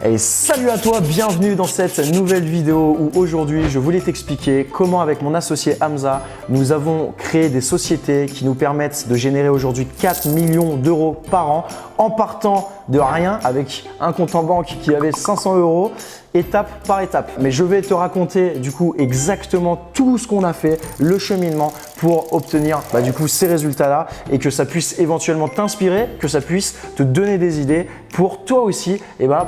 Et salut à toi, bienvenue dans cette nouvelle vidéo où aujourd'hui je voulais t'expliquer comment avec mon associé Hamza, nous avons créé des sociétés qui nous permettent de générer aujourd'hui 4 millions d'euros par an en partant de rien avec un compte en banque qui avait 500 euros étape par étape. Mais je vais te raconter du coup exactement tout ce qu'on a fait, le cheminement pour obtenir du coup ces résultats-là et que ça puisse éventuellement t'inspirer, que ça puisse te donner des idées pour toi aussi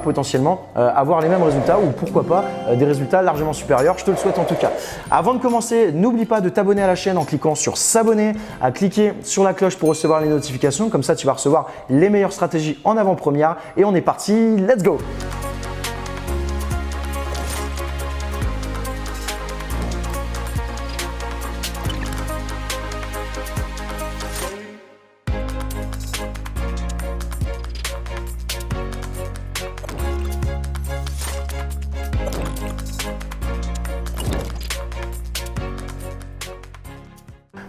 potentiellement avoir les mêmes résultats ou pourquoi pas des résultats largement supérieurs. Je te le souhaite en tout cas. Avant de commencer, n'oublie pas de t'abonner à la chaîne en cliquant sur s'abonner, à cliquer sur la cloche pour recevoir les notifications. Comme ça, tu vas recevoir les meilleures stratégies en avant-première et on est parti, let's go!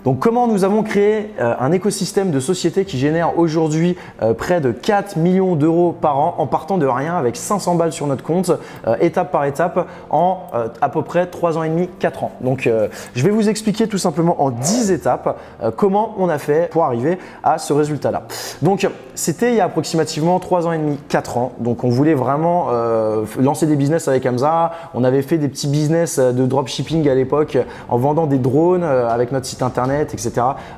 Donc comment nous avons créé un écosystème de sociétés qui génère aujourd'hui près de 4 millions d'euros par an en partant de rien avec 500 balles sur notre compte, étape par étape en à peu près 3 ans et demi, 4 ans. Donc je vais vous expliquer tout simplement en 10 étapes comment on a fait pour arriver à ce résultat-là. Donc c'était il y a approximativement 3 ans et demi, 4 ans. Donc on voulait vraiment lancer des business avec Hamza. On avait fait des petits business de dropshipping à l'époque en vendant des drones avec notre site internet, etc.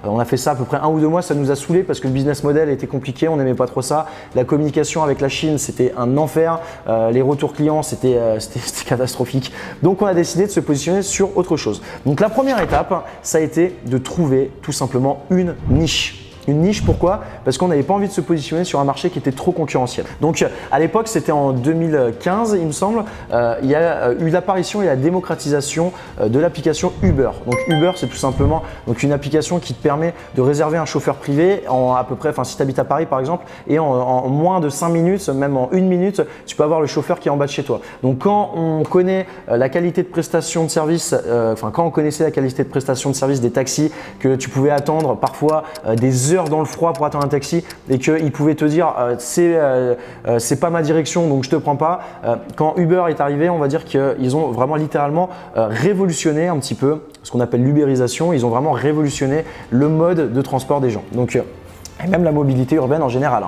On a fait ça à peu près 1 ou 2 mois, ça nous a saoulé parce que le business model était compliqué, on n'aimait pas trop ça. La communication avec la Chine, c'était un enfer. Les retours clients, c'était catastrophique. Donc on a décidé de se positionner sur autre chose. Donc la première étape, ça a été de trouver tout simplement une niche. Une niche, pourquoi? Parce qu'on n'avait pas envie de se positionner sur un marché qui était trop concurrentiel. Donc à l'époque, c'était en 2015, il me semble, il y a eu l'apparition et la démocratisation de l'application Uber. Donc Uber, c'est tout simplement une application qui te permet de réserver un chauffeur privé en à peu près, si tu habites à Paris par exemple, et en moins de 5 minutes, même en 1 minute, tu peux avoir le chauffeur qui est en bas de chez toi. Donc quand on connaît la qualité de prestation de service, quand on connaissait la qualité de prestation de service des taxis, que tu pouvais attendre parfois des heures dans le froid pour attendre un taxi et qu'il pouvait te dire c'est pas ma direction donc je te prends pas. Quand Uber est arrivé, on va dire qu'ils ont vraiment littéralement révolutionné un petit peu ce qu'on appelle l'ubérisation. Ils ont vraiment révolutionné le mode de transport des gens. Donc et même la mobilité urbaine en général.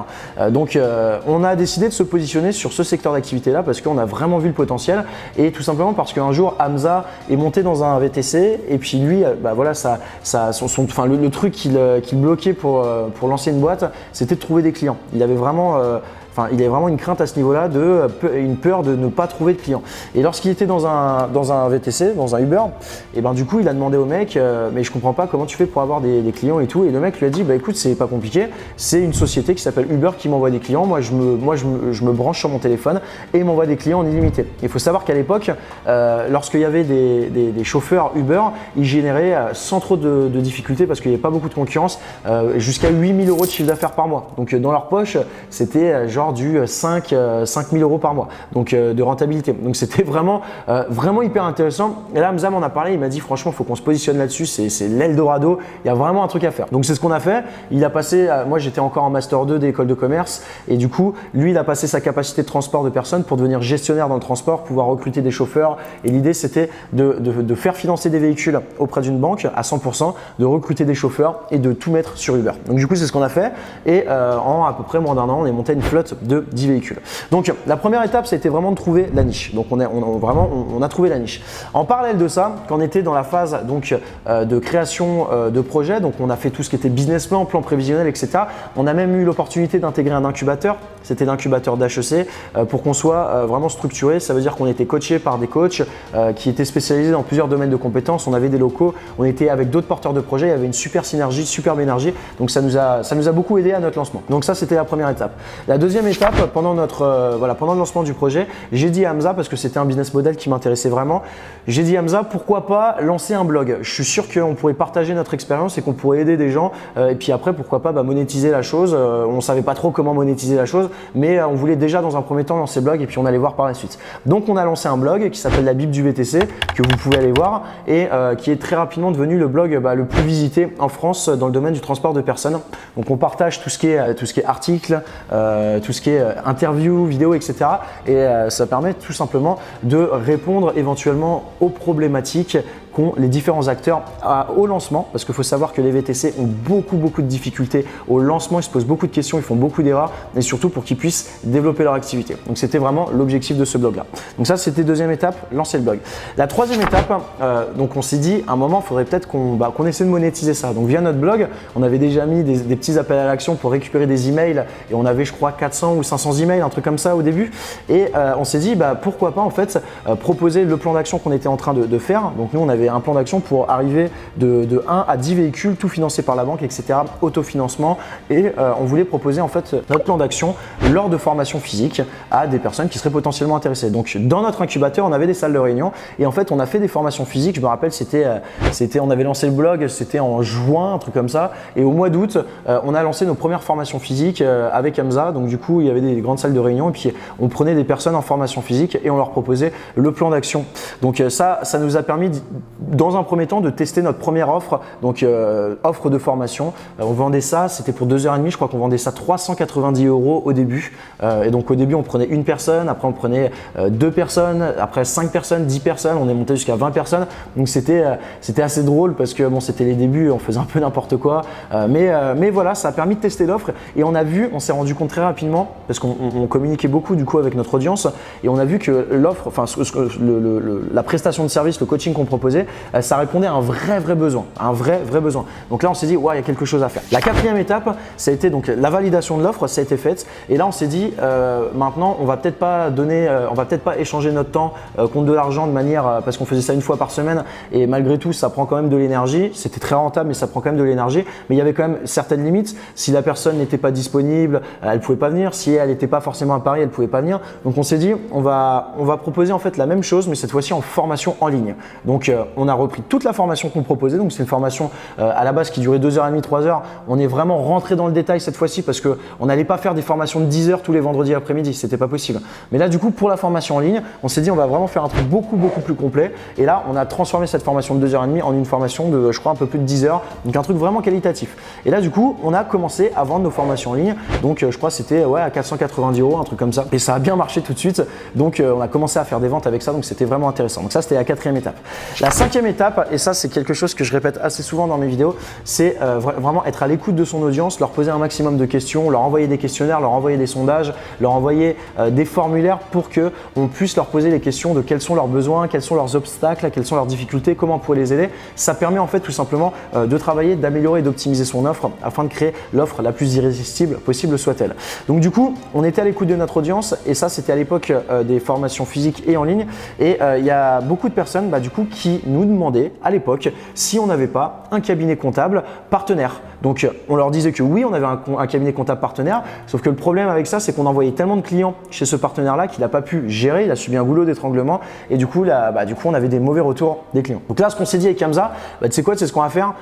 Donc on a décidé de se positionner sur ce secteur d'activité-là parce qu'on a vraiment vu le potentiel et tout simplement parce qu'un jour Hamza est monté dans un VTC et puis lui, le truc qu'il bloquait pour lancer une boîte, c'était de trouver des clients. Il avait vraiment une crainte à ce niveau-là, une peur de ne pas trouver de clients. Et lorsqu'il était dans un VTC, dans un Uber, et du coup il a demandé au mec mais je comprends pas comment tu fais pour avoir des clients et tout. Et le mec lui a dit écoute, c'est pas compliqué, c'est une société qui s'appelle Uber qui m'envoie des clients. Moi je me branche sur mon téléphone et il m'envoie des clients en illimité. Il faut savoir qu'à l'époque, lorsqu'il y avait des chauffeurs Uber, ils généraient sans trop de difficultés parce qu'il n'y avait pas beaucoup de concurrence, jusqu'à 8 000 € de chiffre d'affaires par mois. Donc dans leur poche, c'était du 5 000 € par mois, donc de rentabilité. Donc c'était vraiment hyper intéressant. Et là, Hamza m'en a parlé, il m'a dit franchement, il faut qu'on se positionne là-dessus, c'est l'Eldorado, il y a vraiment un truc à faire. Donc c'est ce qu'on a fait. Il a passé, moi j'étais encore en master 2 d'école de commerce et du coup, lui il a passé sa capacité de transport de personnes pour devenir gestionnaire dans le transport, pouvoir recruter des chauffeurs. Et l'idée c'était de faire financer des véhicules auprès d'une banque à 100%, de recruter des chauffeurs et de tout mettre sur Uber. Donc du coup, c'est ce qu'on a fait et en à peu près moins d'1 an, on est monté une flotte de 10 véhicules. Donc la première étape, ça a été vraiment de trouver la niche. Donc on a trouvé la niche. En parallèle de ça, quand on était dans la phase de création de projet, donc on a fait tout ce qui était business plan prévisionnel, etc. On a même eu l'opportunité d'intégrer un incubateur. C'était l'incubateur d'HEC pour qu'on soit vraiment structuré. Ça veut dire qu'on était coaché par des coachs qui étaient spécialisés dans plusieurs domaines de compétences. On avait des locaux, on était avec d'autres porteurs de projets. Il y avait une super synergie, superbe énergie. Donc ça nous a beaucoup aidé à notre lancement. Donc ça, c'était la première étape. La deuxième étape, pendant le lancement du projet, j'ai dit à Hamza, parce que c'était un business model qui m'intéressait vraiment, j'ai dit à Hamza, pourquoi pas lancer un blog? Je suis sûr qu'on pourrait partager notre expérience et qu'on pourrait aider des gens. Et puis après, pourquoi pas monétiser la chose. On ne savait pas trop comment monétiser la chose, mais on voulait déjà dans un premier temps lancer le blog et puis on allait voir par la suite. Donc on a lancé un blog qui s'appelle la Bible du VTC, que vous pouvez aller voir et qui est très rapidement devenu le blog le plus visité en France dans le domaine du transport de personnes. Donc on partage tout ce qui est articles, tout tout ce qui est interview, vidéo, etc. Et ça permet tout simplement de répondre éventuellement aux problématiques qu'ont les différents acteurs au lancement, parce qu'il faut savoir que les VTC ont beaucoup de difficultés au lancement, ils se posent beaucoup de questions, ils font beaucoup d'erreurs, et surtout pour qu'ils puissent développer leur activité. Donc c'était vraiment l'objectif de ce blog là. Donc ça c'était deuxième étape, lancer le blog. La troisième étape, donc on s'est dit à un moment il faudrait peut-être qu'on essaie de monétiser ça. Donc via notre blog, on avait déjà mis des petits appels à l'action pour récupérer des emails, et on avait je crois 400 ou 500 emails, un truc comme ça au début, et on s'est dit pourquoi pas en fait proposer le plan d'action qu'on était en train de faire. Donc nous on avait un plan d'action pour arriver de 1 à 10 véhicules, tout financé par la banque, etc. Autofinancement, et on voulait proposer en fait notre plan d'action lors de formations physiques à des personnes qui seraient potentiellement intéressées. Donc dans notre incubateur, on avait des salles de réunion et en fait on a fait des formations physiques. Je me rappelle, on avait lancé le blog, c'était en juin, un truc comme ça, et au mois d'août, on a lancé nos premières formations physiques avec Hamza. Donc du coup, il y avait des grandes salles de réunion et puis on prenait des personnes en formation physique et on leur proposait le plan d'action. Donc ça nous a permis dans un premier temps de tester notre première offre, donc offre de formation. On vendait ça, c'était pour 2h30, je crois qu'on vendait ça 390 € au début. Et donc au début on prenait une personne, après on prenait 2 personnes, après 5 personnes, 10 personnes, on est monté jusqu'à 20 personnes. Donc c'était assez drôle parce que bon, c'était les débuts, on faisait un peu n'importe quoi. Mais voilà, ça a permis de tester l'offre et on s'est rendu compte très rapidement, parce qu'on communiquait beaucoup du coup avec notre audience, et on a vu que l'offre, enfin la prestation de service, le coaching qu'on proposait, ça répondait à un vrai besoin, un vrai besoin. Donc là on s'est dit ouais, il y a quelque chose à faire. La quatrième étape, ça a été donc la validation de l'offre, ça a été faite, et là on s'est dit maintenant on va peut-être pas échanger notre temps contre de l'argent de manière, parce qu'on faisait ça une fois par semaine et malgré tout ça prend quand même de l'énergie. C'était très rentable mais ça prend quand même de l'énergie, mais il y avait quand même certaines limites. Si la personne n'était pas disponible, elle pouvait pas venir. Si elle n'était pas forcément à Paris, elle pouvait pas venir. Donc on s'est dit on va proposer en fait la même chose mais cette fois-ci en formation en ligne. Donc on a repris toute la formation qu'on proposait. Donc c'est une formation à la base qui durait 2h30, 3h. On est vraiment rentré dans le détail cette fois-ci parce qu'on n'allait pas faire des formations de 10 heures tous les vendredis après-midi, c'était pas possible. Mais là du coup pour la formation en ligne, on s'est dit on va vraiment faire un truc beaucoup plus complet, et là on a transformé cette formation de 2h30 en une formation de je crois un peu plus de 10 heures, donc un truc vraiment qualitatif. Et là du coup on a commencé à vendre nos formations en ligne, donc je crois c'était à 490 €, un truc comme ça, et ça a bien marché tout de suite. Donc on a commencé à faire des ventes avec ça, donc c'était vraiment intéressant. Donc ça c'était la quatrième étape. La cinquième étape, et ça c'est quelque chose que je répète assez souvent dans mes vidéos, c'est vraiment être à l'écoute de son audience, leur poser un maximum de questions, leur envoyer des questionnaires, leur envoyer des sondages, leur envoyer des formulaires pour que on puisse leur poser les questions de quels sont leurs besoins, quels sont leurs obstacles, quelles sont leurs difficultés, comment on pourrait les aider. Ça permet en fait tout simplement de travailler, d'améliorer et d'optimiser son offre afin de créer l'offre la plus irrésistible possible soit-elle. Donc du coup, on était à l'écoute de notre audience, et ça c'était à l'époque des formations physiques et en ligne, et il y a beaucoup de personnes du coup qui nous demandaient à l'époque si on n'avait pas un cabinet comptable partenaire. Donc on leur disait que oui, on avait un cabinet comptable partenaire, sauf que le problème avec ça, c'est qu'on envoyait tellement de clients chez ce partenaire-là qu'il n'a pas pu gérer, il a subi un goulot d'étranglement, et du coup, on avait des mauvais retours des clients. Donc là, ce qu'on s'est dit avec Hamza, tu sais quoi, c'est ce qu'on va faire.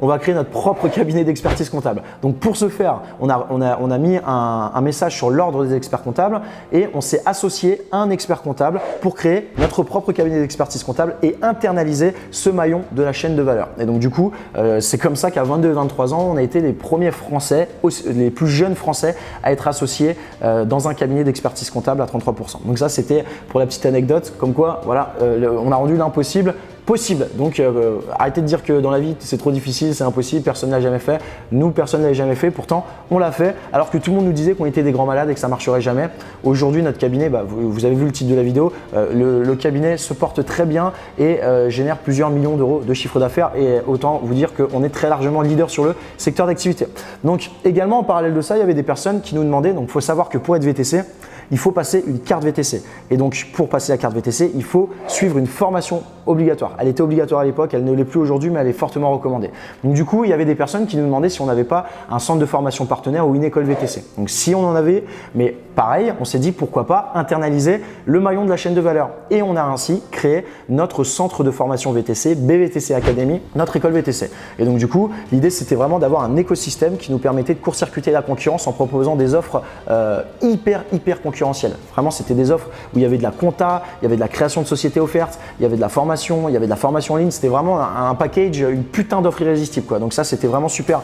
On va créer notre propre cabinet d'expertise comptable. Donc pour ce faire, on a mis un message sur l'ordre des experts comptables, et on s'est associé à un expert comptable pour créer notre propre cabinet d'expertise comptable et internaliser ce maillon de la chaîne de valeur. Et donc du coup, c'est comme ça qu'à 22 et 23 ans, on a été les premiers Français, les plus jeunes Français à être associés dans un cabinet d'expertise comptable à 33%. Donc ça, c'était pour la petite anecdote, comme quoi voilà, on a rendu l'impossible possible. Donc arrêtez de dire que dans la vie c'est trop difficile, c'est impossible, personne ne l'a jamais fait. Nous, personne ne l'a jamais fait, pourtant on l'a fait, alors que tout le monde nous disait qu'on était des grands malades et que ça marcherait jamais. Aujourd'hui, notre cabinet, vous avez vu le titre de la vidéo, le cabinet se porte très bien et génère plusieurs millions d'euros de chiffre d'affaires, et autant vous dire qu'on est très largement leader sur le secteur d'activité. Donc également en parallèle de ça, il y avait des personnes qui nous demandaient, donc il faut savoir que pour être VTC, il faut passer une carte VTC. Et donc, pour passer la carte VTC, il faut suivre une formation obligatoire. Elle était obligatoire à l'époque, elle ne l'est plus aujourd'hui, mais elle est fortement recommandée. Donc du coup, il y avait des personnes qui nous demandaient si on n'avait pas un centre de formation partenaire ou une école VTC. Donc si on en avait, mais pareil, on s'est dit pourquoi pas internaliser le maillon de la chaîne de valeur. Et on a ainsi créé notre centre de formation VTC, BVTC Academy, notre école VTC. Et donc du coup, l'idée c'était vraiment d'avoir un écosystème qui nous permettait de court-circuiter la concurrence en proposant des offres hyper concurrentielles concurrentielles. Vraiment, c'était des offres où il y avait de la compta, il y avait de la création de sociétés offertes, il y avait de la formation, il y avait de la formation en ligne. C'était vraiment un package, une putain d'offres irrésistibles, quoi. Donc ça, c'était vraiment super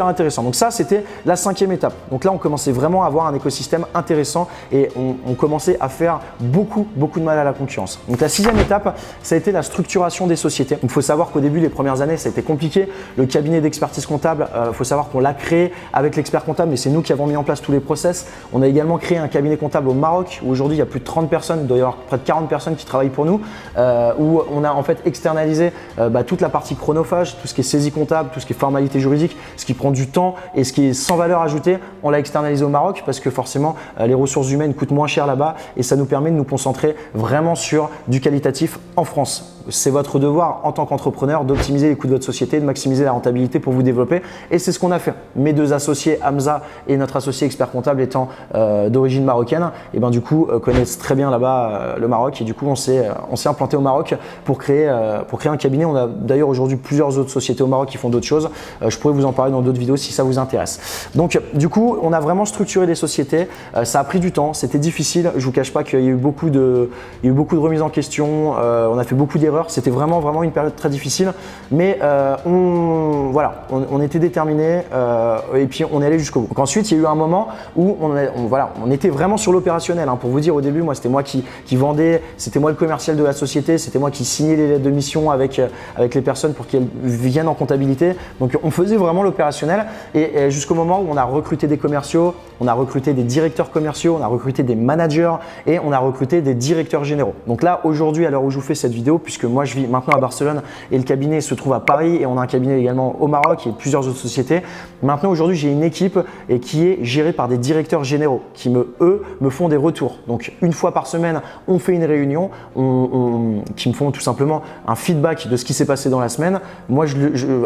intéressant. Donc ça, c'était la 5e étape. Donc là, on commençait vraiment à avoir un écosystème intéressant et on commençait à faire beaucoup de mal à la concurrence. Donc la 6e étape, ça a été la structuration des sociétés. Il faut savoir qu'au début, les premières années, ça a été compliqué. Le cabinet d'expertise comptable, il faut savoir qu'on l'a créé avec l'expert comptable, mais c'est nous qui avons mis en place tous les process. On a également créé un cabinet comptable au Maroc où aujourd'hui, il y a plus de 30 personnes, il doit y avoir près de 40 personnes qui travaillent pour nous, où on a en fait externalisé toute la partie chronophage, tout ce qui est saisie comptable, tout ce qui est formalité juridique, ce qui prend du temps et ce qui est sans valeur ajoutée, on l'a externalisé au Maroc parce que forcément, les ressources humaines coûtent moins cher là-bas et ça nous permet de nous concentrer vraiment sur du qualitatif en France. C'est votre devoir en tant qu'entrepreneur d'optimiser les coûts de votre société, de maximiser la rentabilité pour vous développer et c'est ce qu'on a fait. Mes 2 associés, Hamza et notre associé expert comptable étant d'origine marocaine, et ben du coup connaissent très bien là-bas le Maroc et du coup on s'est implanté au Maroc pour créer un cabinet. On a d'ailleurs aujourd'hui plusieurs autres sociétés au Maroc qui font d'autres choses. Je pourrais vous en parler dans d'autres vidéos si ça vous intéresse. Donc du coup, on a vraiment structuré les sociétés. Ça a pris du temps, c'était difficile. Je vous cache pas qu'il y a eu beaucoup de remises en question. On a fait beaucoup d'erreurs. C'était vraiment une période très difficile, mais on était déterminés et puis on est allé jusqu'au bout. Donc ensuite, il y a eu un moment où on était vraiment sur l'opérationnel. Pour vous dire, au début, moi, c'était moi qui vendais, c'était moi le commercial de la société, c'était moi qui signais les lettres de mission avec les personnes pour qu'elles viennent en comptabilité. Donc on faisait vraiment l'opérationnel et jusqu'au moment où on a recruté des commerciaux, on a recruté des directeurs commerciaux, on a recruté des managers et on a recruté des directeurs généraux. Donc là, aujourd'hui, à l'heure où je vous fais cette vidéo, puisque moi je vis maintenant à Barcelone et le cabinet se trouve à Paris et on a un cabinet également au Maroc et plusieurs autres sociétés. Maintenant, aujourd'hui, j'ai une équipe qui est gérée par des directeurs généraux qui me font des retours. Donc une fois par semaine, on fait une réunion qui me font tout simplement un feedback de ce qui s'est passé dans la semaine. Moi,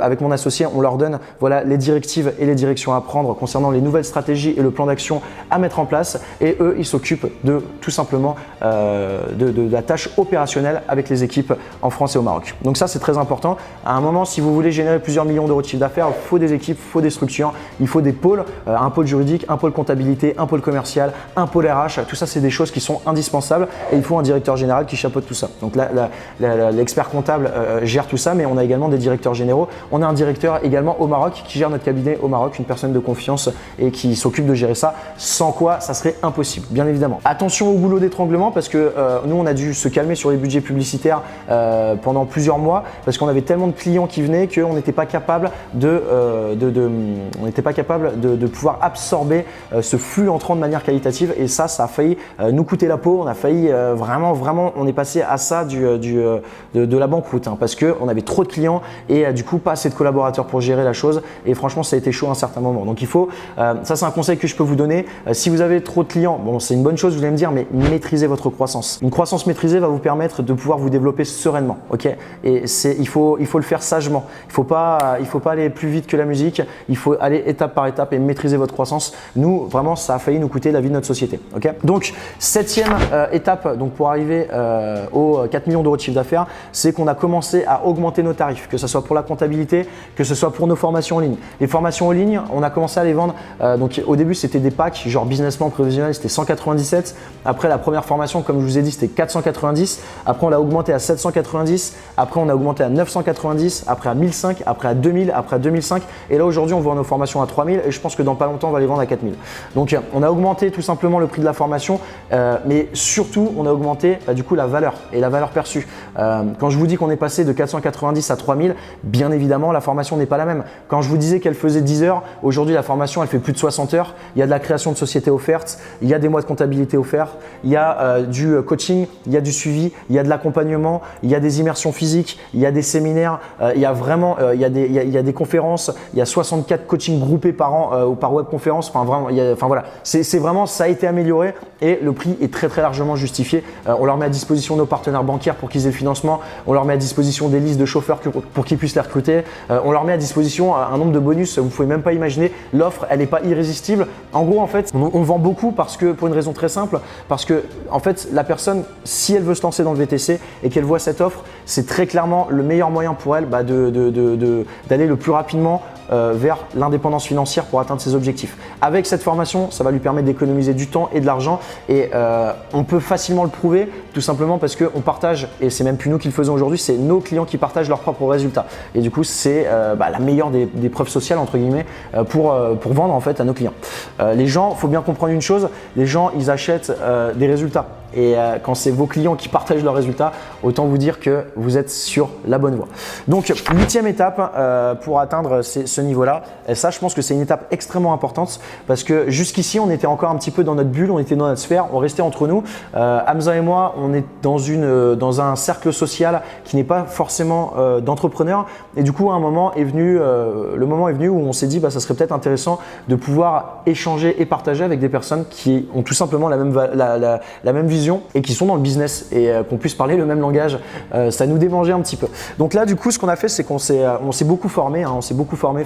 avec mon associé, on leur donne les directives et les directions à prendre concernant les nouvelles stratégies et le plan d'action à mettre en place et eux, ils s'occupent de tout simplement de la tâche opérationnelle avec les équipes en France et au Maroc. Donc ça, c'est très important. À un moment, si vous voulez générer plusieurs millions d'euros de chiffre d'affaires, il faut des équipes, il faut des structures, il faut des pôles, un pôle juridique, un pôle comptabilité, un pôle commercial, un pôle RH. Tout ça, c'est des choses qui sont indispensables et il faut un directeur général qui chapeaute tout ça. Donc là, l'expert comptable gère tout ça, mais on a également des directeurs généraux. On a un directeur également au Maroc qui gère notre cabinet au Maroc, une personne de confiance et qui s'occupe de gérer ça, sans quoi ça serait impossible, bien évidemment. Attention au goulot d'étranglement parce que nous, on a dû se calmer sur les budgets publicitaires pendant plusieurs mois parce qu'on avait tellement de clients qui venaient qu'on n'était pas capable de pouvoir absorber ce flux entrant de manière qualitative et ça a failli nous coûter la peau. On a failli vraiment, on est passé à ça de la banqueroute parce qu'on avait trop de clients et du coup pas assez de collaborateurs pour gérer la chose et franchement ça a été chaud à un certain moment. Donc il faut, ça c'est un conseil que je peux vous donner. Si vous avez trop de clients, bon c'est une bonne chose, vous allez me dire, mais maîtrisez votre croissance. Une croissance maîtrisée va vous permettre de pouvoir vous développer sereinement, ok? Et il faut le faire sagement. Il faut pas aller plus vite que la musique. Il faut aller étape par étape et maîtriser votre croissance. Nous, vraiment, ça a failli nous coûter la vie de notre société, ok? Donc, 7e étape, donc pour arriver aux 4 millions d'euros de chiffre d'affaires, c'est qu'on a commencé à augmenter nos tarifs, que ce soit pour la comptabilité, que ce soit pour nos formations en ligne. Les formations en ligne, on a commencé à les vendre. Donc, au début, c'était des packs, genre business plan prévisionnel, c'était 197. Après, la première formation, comme je vous ai dit, c'était 490. Après, on l'a augmenté à 790. Après, on a augmenté à 990. Après, à 1005. Après, à 2000. Après, à 2005. Et là, aujourd'hui, on vend nos formations à 3000. Et je pense que dans pas longtemps, on va les vendre à 4000. Donc, on a augmenté tout simplement le prix de la formation. Mais surtout, on a augmenté du coup la valeur et la valeur perçue. Quand je vous dis qu'on est passé de 490 à 3000, bien évidemment, la formation n'est pas la même. Quand je vous disais qu'elle faisait 10 heures, aujourd'hui, la formation, elle fait plus de 60 heures. Il y a de la création de sociétés offertes. Il y a des mois de comptabilité offerts. Il y a du coaching. Il y a du suivi. Il y a de l'accompagnement. Il y a des immersions physiques. Il y a des séminaires. Il y a vraiment, il y a des conférences. Il y a 64 coachings groupés par an ou par webconférence. Enfin, vraiment, voilà. C'est vraiment, ça a été amélioré et le prix est très largement justifié. On leur met à disposition nos partenaires bancaires pour qu'ils aient le financement. On leur met à disposition des listes de chauffeurs pour qu'ils puissent les recruter. On leur met à disposition un nombre de bonus. Vous pouvez même pas imaginer. L'offre, elle n'est pas irrésistible. En gros, en fait, on vend beaucoup parce que, pour une raison très simple, parce que en fait, la personne, si elle veut se lancer dans le VTC et qu'elle voit cette offre, c'est très clairement le meilleur moyen pour elle d'aller le plus rapidement vers l'indépendance financière pour atteindre ses objectifs. Avec cette formation, ça va lui permettre d'économiser du temps et de l'argent et on peut facilement le prouver tout simplement parce qu'on partage, et c'est même plus nous qui le faisons aujourd'hui, c'est nos clients qui partagent leurs propres résultats. Et du coup, c'est la meilleure des preuves sociales entre guillemets pour vendre en fait à nos clients. Les gens, il faut bien comprendre une chose, les gens ils achètent des résultats. Et quand c'est vos clients qui partagent leurs résultats, autant vous dire que vous êtes sur la bonne voie. Donc, 8e étape pour atteindre ce niveau-là. Et ça, je pense que c'est une étape extrêmement importante parce que jusqu'ici, on était encore un petit peu dans notre bulle, on était dans notre sphère, on restait entre nous. Hamza et moi, on est dans un cercle social qui n'est pas forcément d'entrepreneurs. Et du coup, le moment est venu où on s'est dit, ça serait peut-être intéressant de pouvoir échanger et partager avec des personnes qui ont tout simplement la même vision et qui sont dans le business et qu'on puisse parler le même langage, ça nous démangeait un petit peu. Donc là, du coup, ce qu'on a fait, c'est qu'on s'est beaucoup formé, on s'est beaucoup formé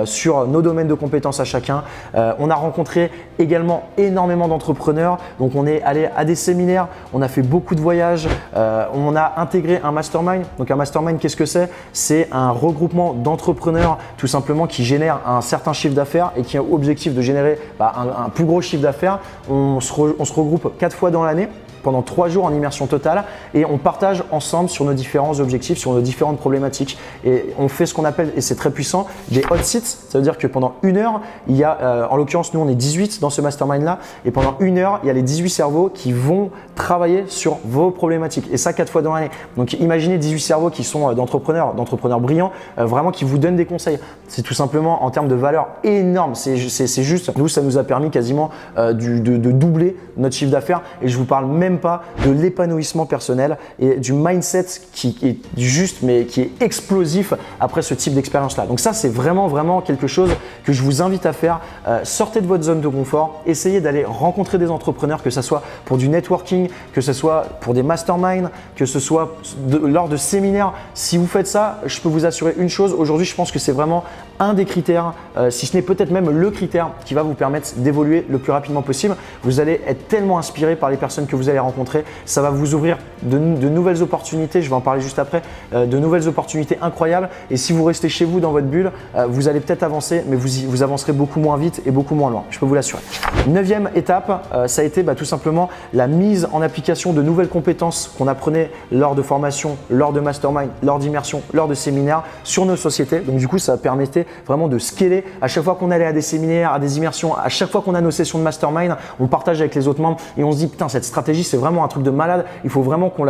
sur nos domaines de compétences à chacun. On a rencontré également énormément d'entrepreneurs. Donc, on est allé à des séminaires, on a fait beaucoup de voyages, on a intégré un mastermind. Donc, un mastermind, qu'est-ce que c'est? C'est un regroupement d'entrepreneurs tout simplement qui génèrent un certain chiffre d'affaires et qui a objectif de générer un plus gros chiffre d'affaires. On se regroupe 4 fois dans l'année pendant 3 jours en immersion totale et on partage ensemble sur nos différents objectifs, sur nos différentes problématiques et on fait ce qu'on appelle, et c'est très puissant, des hot seats. Ça veut dire que pendant 1 heure, il y a, en l'occurrence nous on est 18 dans ce mastermind là et pendant 1 heure, il y a les 18 cerveaux qui vont travailler sur vos problématiques et ça 4 fois dans l'année. Donc imaginez 18 cerveaux qui sont d'entrepreneurs brillants, vraiment qui vous donnent des conseils. C'est tout simplement en termes de valeur énorme. C'est juste, nous ça nous a permis quasiment de doubler notre chiffre d'affaires et je vous parle même pas de l'épanouissement personnel et du mindset qui est juste mais qui est explosif après ce type d'expérience là. Donc ça c'est vraiment quelque chose que je vous invite à faire. Sortez de votre zone de confort, essayez d'aller rencontrer des entrepreneurs, que ce soit pour du networking, que ce soit pour des masterminds, que ce soit lors de séminaires. Si vous faites ça, je peux vous assurer une chose, aujourd'hui je pense que c'est vraiment un des critères, si ce n'est peut-être même le critère qui va vous permettre d'évoluer le plus rapidement possible. Vous allez être tellement inspiré par les personnes que vous allez rencontrer, ça va vous ouvrir de nouvelles opportunités, je vais en parler juste après, de nouvelles opportunités incroyables et si vous restez chez vous dans votre bulle, vous allez peut-être avancer mais vous avancerez beaucoup moins vite et beaucoup moins loin, je peux vous l'assurer. 9e étape, ça a été tout simplement la mise en application de nouvelles compétences qu'on apprenait lors de formations, lors de mastermind, lors d'immersion, lors de séminaires sur nos sociétés. Donc du coup, ça permettait vraiment de scaler. À chaque fois qu'on allait à des séminaires, à des immersions, à chaque fois qu'on a nos sessions de mastermind, on partage avec les autres membres et on se dit putain, cette stratégie c'est vraiment un truc de malade, il faut vraiment qu'on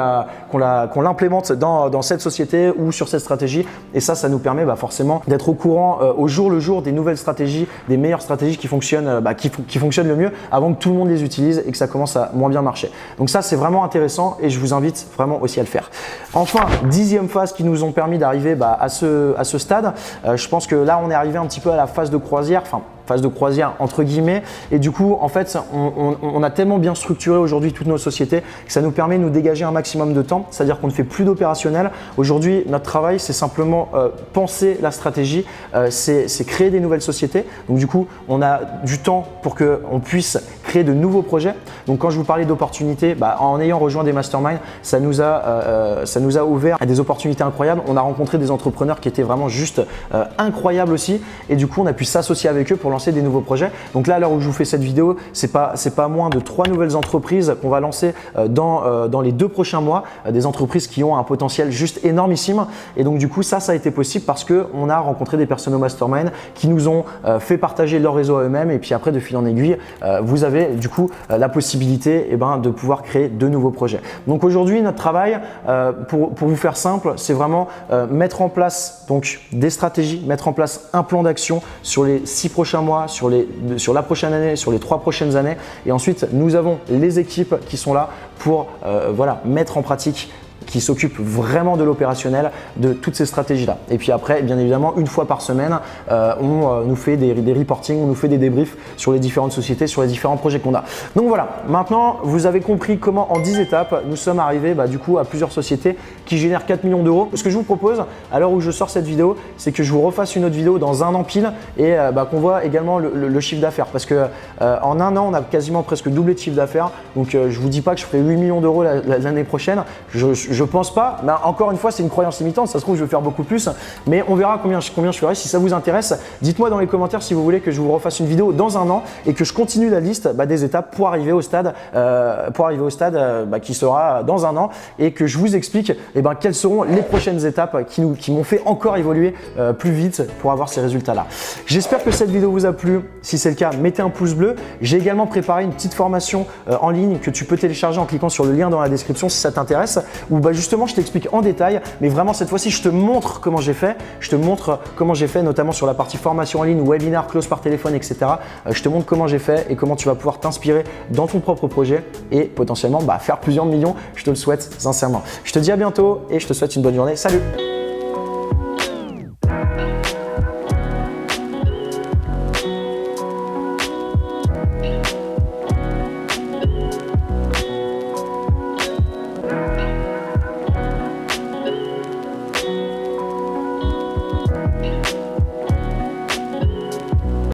l'implémente dans cette société ou sur cette stratégie et ça nous permet forcément d'être au courant au jour le jour des nouvelles stratégies, des meilleures stratégies qui fonctionnent le mieux avant que tout le monde les utilise et que ça commence à moins bien marcher. Donc ça c'est vraiment intéressant et je vous invite vraiment aussi à le faire. Enfin, 10e phase qui nous ont permis d'arriver à ce stade, je pense que là on est arrivé un petit peu à la phase de croisière, phase de croisière entre guillemets et du coup en fait on a tellement bien structuré aujourd'hui toutes nos sociétés que ça nous permet de nous dégager un maximum de temps, c'est-à-dire qu'on ne fait plus d'opérationnel. Aujourd'hui notre travail c'est simplement penser la stratégie, c'est créer des nouvelles sociétés. Donc du coup on a du temps pour qu'on puisse créer de nouveaux projets. Donc quand je vous parlais d'opportunités, en ayant rejoint des masterminds, ça nous a ouvert à des opportunités incroyables. On a rencontré des entrepreneurs qui étaient vraiment juste incroyables aussi et du coup on a pu s'associer avec eux pour lancer des nouveaux projets. Donc là, à l'heure où je vous fais cette vidéo, c'est pas moins de 3 nouvelles entreprises qu'on va lancer dans les 2 prochains mois, des entreprises qui ont un potentiel juste énormissime. Et donc du coup, ça a été possible parce qu'on a rencontré des personnes au mastermind qui nous ont fait partager leur réseau à eux-mêmes et puis après, de fil en aiguille, vous avez du coup la possibilité de pouvoir créer de nouveaux projets. Donc aujourd'hui, notre travail, pour vous faire simple, c'est vraiment mettre en place donc des stratégies, mettre en place un plan d'action sur les 6 prochains mois, sur la prochaine année, sur les 3 prochaines années. Et ensuite, nous avons les équipes qui sont là pour mettre en pratique, qui s'occupe vraiment de l'opérationnel, de toutes ces stratégies-là. Et puis après, bien évidemment, une fois par semaine, on nous fait des reportings, on nous fait des débriefs sur les différentes sociétés, sur les différents projets qu'on a. Donc voilà, maintenant, vous avez compris comment en 10 étapes, nous sommes arrivés du coup à plusieurs sociétés qui génèrent 4 millions d'euros. Ce que je vous propose, à l'heure où je sors cette vidéo, c'est que je vous refasse une autre vidéo dans 1 an pile et qu'on voit également le chiffre d'affaires. Parce que en 1 an, on a quasiment presque doublé de chiffre d'affaires. Donc je vous dis pas que je ferai 8 millions d'euros l'année prochaine. Je pense pas. Mais encore une fois, c'est une croyance limitante. Ça se trouve, je vais faire beaucoup plus. Mais on verra combien je ferai. Si ça vous intéresse, dites-moi dans les commentaires si vous voulez que je vous refasse une vidéo dans un an et que je continue la liste des étapes pour arriver au stade, qui sera dans un an et que je vous explique quelles seront les prochaines étapes qui m'ont fait encore évoluer plus vite pour avoir ces résultats-là. J'espère que cette vidéo vous a plu. Si c'est le cas, mettez un pouce bleu. J'ai également préparé une petite formation en ligne que tu peux télécharger en cliquant sur le lien dans la description si ça t'intéresse, où justement je t'explique en détail, mais vraiment cette fois-ci je te montre comment j'ai fait. Je te montre comment j'ai fait, notamment sur la partie formation en ligne, webinar, close par téléphone, etc. Je te montre comment j'ai fait et comment tu vas pouvoir t'inspirer dans ton propre projet et potentiellement faire plusieurs millions. Je te le souhaite sincèrement. Je te dis à bientôt et je te souhaite une bonne journée. Salut!